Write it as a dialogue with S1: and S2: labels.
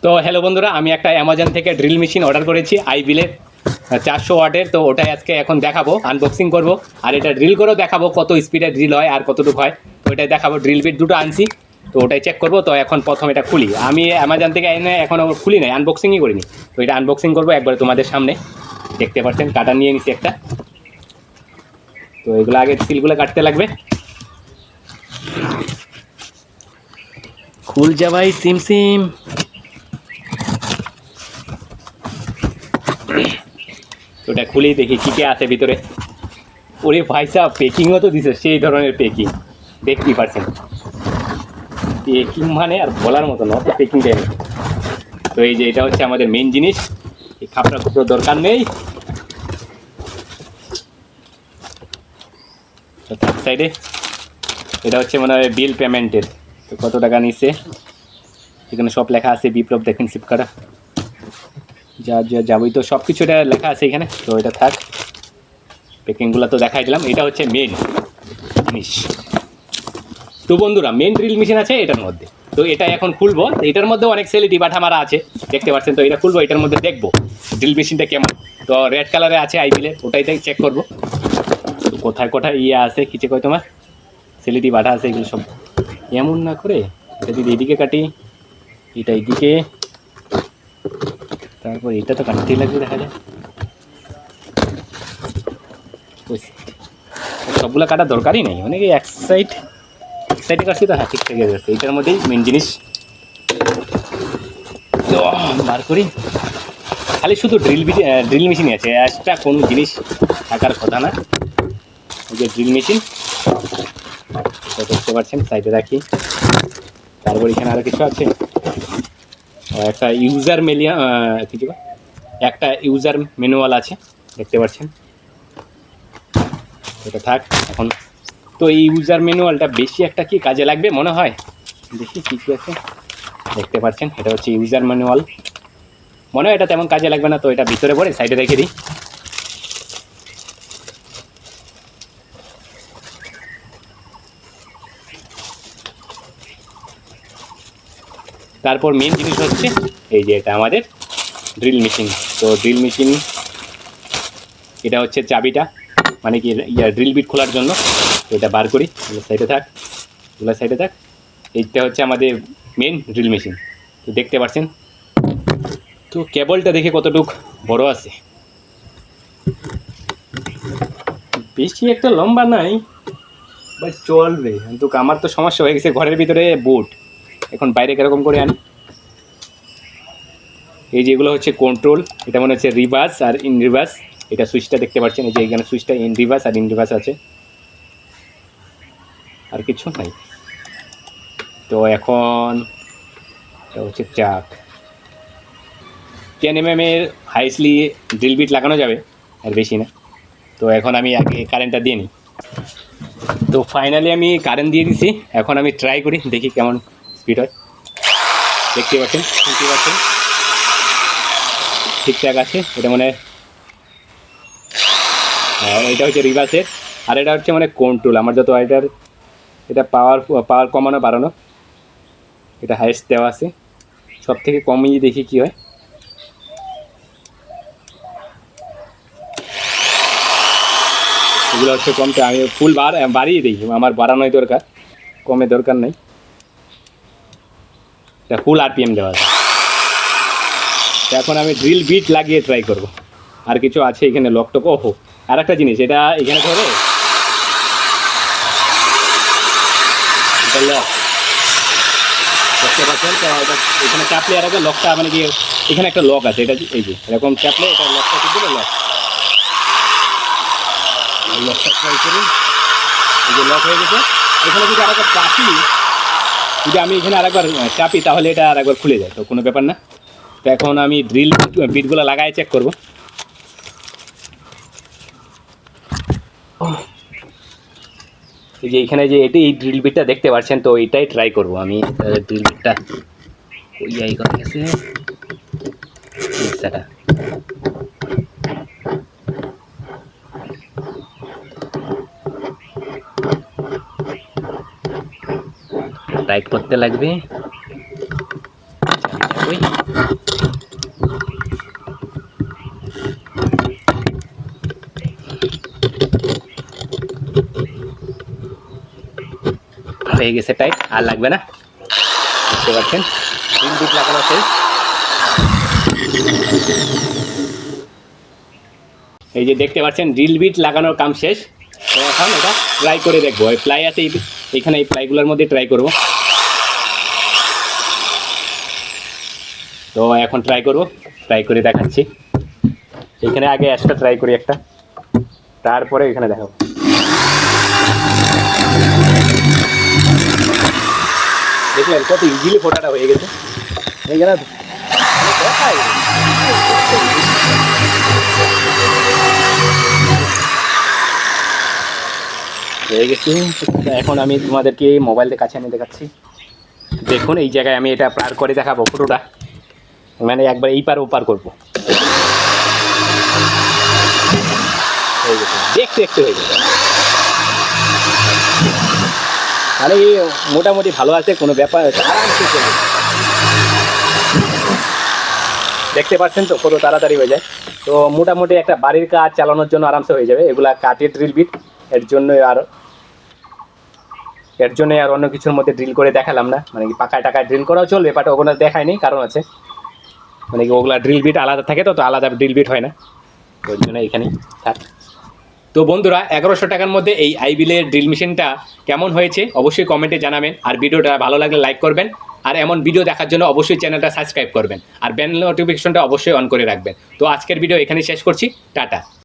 S1: তো হ্যালো বন্ধুরা, আমি একটা অ্যামাজন থেকে ড্রিল মেশিন অর্ডার করেছি আইবিলের 400 ওয়াটের। তো ওটাই আজকে এখন দেখাবো, আনবক্সিং করব। আর এটা ড্রিল করেও দেখাবো কত স্পিডে ড্রিল হয় আর কতটুকু হয়, তো ওটাই দেখাবো। ড্রিল বিট দুটো আনছি, তো ওটাই চেক করবো। তো এখন প্রথম এটা খুলি, আমি অ্যামাজন থেকে এনে এখনও খুলি নাই, আনবক্সিংই করিনি। তো এটা আনবক্সিং করবো একবারে তোমাদের সামনে। দেখতে পাচ্ছেন কাটা নিয়ে নিছি একটা। তো এগুলো আগে সিলগুলো কাটতে লাগবে। খুল যা ভাই সিম সিম। ওটা খুলেই দেখি কী কী আছে ভিতরে। ওরে ভাই সাহেব, পেকিংও তো দিছে সেই ধরনের পেকিং, দেখতেই পাচ্ছেন। পেকিং মানে আর বলার মতো না, পেকিং দেয়। তো এই যে এটা হচ্ছে আমাদের মেইন জিনিস, এই খাপড়া খুপড়ো দরকার নেই। সাইডে এটা হচ্ছে মনে হয় বিল পেমেন্টের, তো কত টাকা নিচ্ছে এখানে সব লেখা আছে। বিপ্লব দেখেন সিপকাটা যা যা যাবই, তো সব কিছু এটা লেখা আছে এখানে। তো এটা থাক, প্যাকিংগুলো তো দেখাই দিলাম। এটা হচ্ছে মেন জিনিস। তো বন্ধুরা, মেন ড্রিল মেশিন আছে এটার মধ্যে। তো এটা এখন খুলবো। এটার মধ্যে অনেক সেলিটি বাটা মারা আছে, দেখতে পাচ্ছেন। তো এটা খুলবো, এটার মধ্যে দেখবো ড্রিল মেশিনটা কেমন। তো রেড কালারে আছে আইবিলে, ওটাই চেক করবো কোথায় কোথায় ইয়ে আছে, কিছু কয় তোমার সেলিটি বাটা আছে। এগুলো সব এমন না করে এটা যদি এদিকে কাটি, এটা এইদিকে, তারপর এটা তো কাটতেই লাগবে, দেখা যায় সবগুলো কাটার দরকারই নেই, মানে কি এক সাইডে কাটছি তো। হ্যাঁ, ঠিক থেকে যাচ্ছে। এটার মধ্যেই মেন জিনিস। তো বার করি, খালি শুধু ড্রিল মেশিনই আছে, এক্সট্রা কোনো জিনিস থাকার কথা না। এই যে ড্রিল মেশিন, দেখতে পাচ্ছেন, সাইডে রাখি। তারপর এখানে আরও কিছু আছে, একটা ইউজার কিছু একটা ইউজার ম্যানুয়াল আছে, দেখতে পাচ্ছেন। এটা থাক এখন। তো এই ইউজার ম্যানুয়ালটা বেশি একটা কি কাজে লাগবে মনে হয়, দেখি কী কী আছে। দেখতে পাচ্ছেন এটা হচ্ছে ইউজার ম্যানুয়াল, মনে হয় এটা তেমন কাজে লাগবে না। তো এটা ভিতরে পড়ে সাইডে রেখে দিই। তারপর মেন জিনিস হচ্ছে এই যে এটা আমাদের ড্রিল মেশিন। তো ড্রিল মেশিন এটা হচ্ছে চাবিটা, মানে কি ড্রিল বিট খোলার জন্য। তো এটা বার করি, সাইডে থাক, সাইডে থাক। এইটা হচ্ছে আমাদের মেন ড্রিল মেশিন, তো দেখতে পাচ্ছেন। তো কেবলটা দেখে কতটুক বড় আছে, বেশি একটা লম্বা নাই, বাট চলবে। কিন্তু আমার তো সমস্যা হয়ে গেছে, ঘরের ভিতরে বুট, এখন বাইরে কীরকম করে আনি। এই যেগুলো হচ্ছে কন্ট্রোল, এটা মনে হচ্ছে রিভার্স আর ইন রিভার্স। এটা সুইচটা দেখতে পাচ্ছেন, এই যে এখানে সুইচটা ইন রিভার্স আর ইন রিভার্স আছে, আর কিছু নাই। তো এখন এটা হচ্ছে চাক, 10 mm এর হাইসলি ড্রিল বিট লাগানো যাবে, আর বেশি না। তো এখন আমি আগে কারেন্টটা দিয়ে নিই। তো ফাইনালি আমি কারেন্ট দিয়ে দিছি। এখন আমি ট্রাই করি, দেখি কেমন স্পিড হয়। দেখতে পাচ্ছেন, শুনতে পাচ্ছেন, ঠিকঠাক আছে। এটা মানে এটা হচ্ছে রিভার্সের, আর এটা হচ্ছে মানে কন্ট্রোল। আমার যত এটা পাওয়ার কমানো বাড়ানো, এটা হাইস্ট দেওয়া আছে। সব থেকে কমিয়ে দেখি কি হয়। এগুলো হচ্ছে কমতে, আমি ফুল বাড়িয়ে দিই, আমার বাড়ানোই দরকার, কমে দরকার নেই। এটা ফুল আরপিএম দেওয়া আছে। এখন আমি ড্রিল বিট লাগিয়ে ট্রাই করব। আর কিছু আছে এখানে লকটক। ওহো, আর একটা জিনিস, এটা এখানে ধরে এটা লক, দেখতে পাচ্ছেন। তো এখানে চাপলে আর একটা লকটা, মানে কি এখানে একটা লক আছে, এটা এই যে এরকম চাপলে এটা লকটা কিন্তু লকটা ট্রাই করি। এই যে লক হয়ে গেছে। এখানে যদি আরেকবার চাপি, যদি আমি এখানে আরেকবার চাপি, তাহলে এটা আরেকবার খুলে যায়, তো কোনো ব্যাপার না। তো এখন আমি ড্রিল বিটগুলো লাগাই চেক করব। এই যে এখানে যে এই ড্রিল বিটটা দেখতে পাচ্ছেন, তো এইটাই ট্রাই করব আমি। ড্রিল বিটটা ওই করে গেছে টাইট করতে লাগবে। ওই হয়ে গেছে টাইট, আর লাগবে না। দেখতে পাচ্ছেন ড্রিল বিট লাগানো শেষ। এই যে দেখতে পাচ্ছেন ড্রিল বিট লাগানোর কাম শেষ। তো এখন এটা ট্রাই করে দেখবো। এই প্লাই আছে এইখানে, এই প্লাইগুলোর মধ্যে ট্রাই করব। তো এখন ট্রাই করব, ট্রাই করে দেখাচ্ছি। এখানে আগে অ্যাশটা ট্রাই করি একটা, তারপরে এখানে দেখাবো। দেখলেন কত ইজিলি ফোটাটা হয়ে গেছে। এইখানে হয়ে গেছে। এখন আমি তোমাদেরকে মোবাইলের কাছে এনে দেখাচ্ছি। দেখুন এই জায়গায় আমি এটা পার করে দেখাবো ফটোটা, মানে একবার এই পার ওপার করবো। হয়ে গেছে, দেখতে দেখতে হয়ে গেছে, মানে মোটামুটি ভালো আছে, কোনো ব্যাপার আরামসে চলবে। দেখতে পাচ্ছেন তো কত তাড়াতাড়ি হয়ে যায়। তো মোটামুটি একটা বাড়ির কাজ চালানোর জন্য আরামসে হয়ে যাবে। এগুলা কাঠের ড্রিল বিট, এর জন্য আর অন্য কিছুর মধ্যে ড্রিল করে দেখালাম না। মানে কি পাকা টাকায় ড্রিল করাও চলবে, বাট ওগুলো দেখায়নি, কারণ আছে মানে কি ওগুলা ড্রিল বিট আলাদা থাকে, তো আলাদা ড্রিল বিট হয় না, ওই জন্য এইখানেই থাক। তো বন্ধুরা 1100 টাকার মধ্যে এই আইবিলের ড্রিল মেশিনটা কেমন হয়েছে অবশ্যই কমেন্টে জানাবেন। আর ভিডিওটা ভালো লাগলে লাইক করবেন, আর এমন ভিডিও দেখার জন্য অবশ্যই চ্যানেলটা সাবস্ক্রাইব করবেন, আর বেল নোটিফিকেশনটা অবশ্যই অন করে রাখবেন। তো আজকের ভিডিও এখানেই শেষ করছি, টাটা।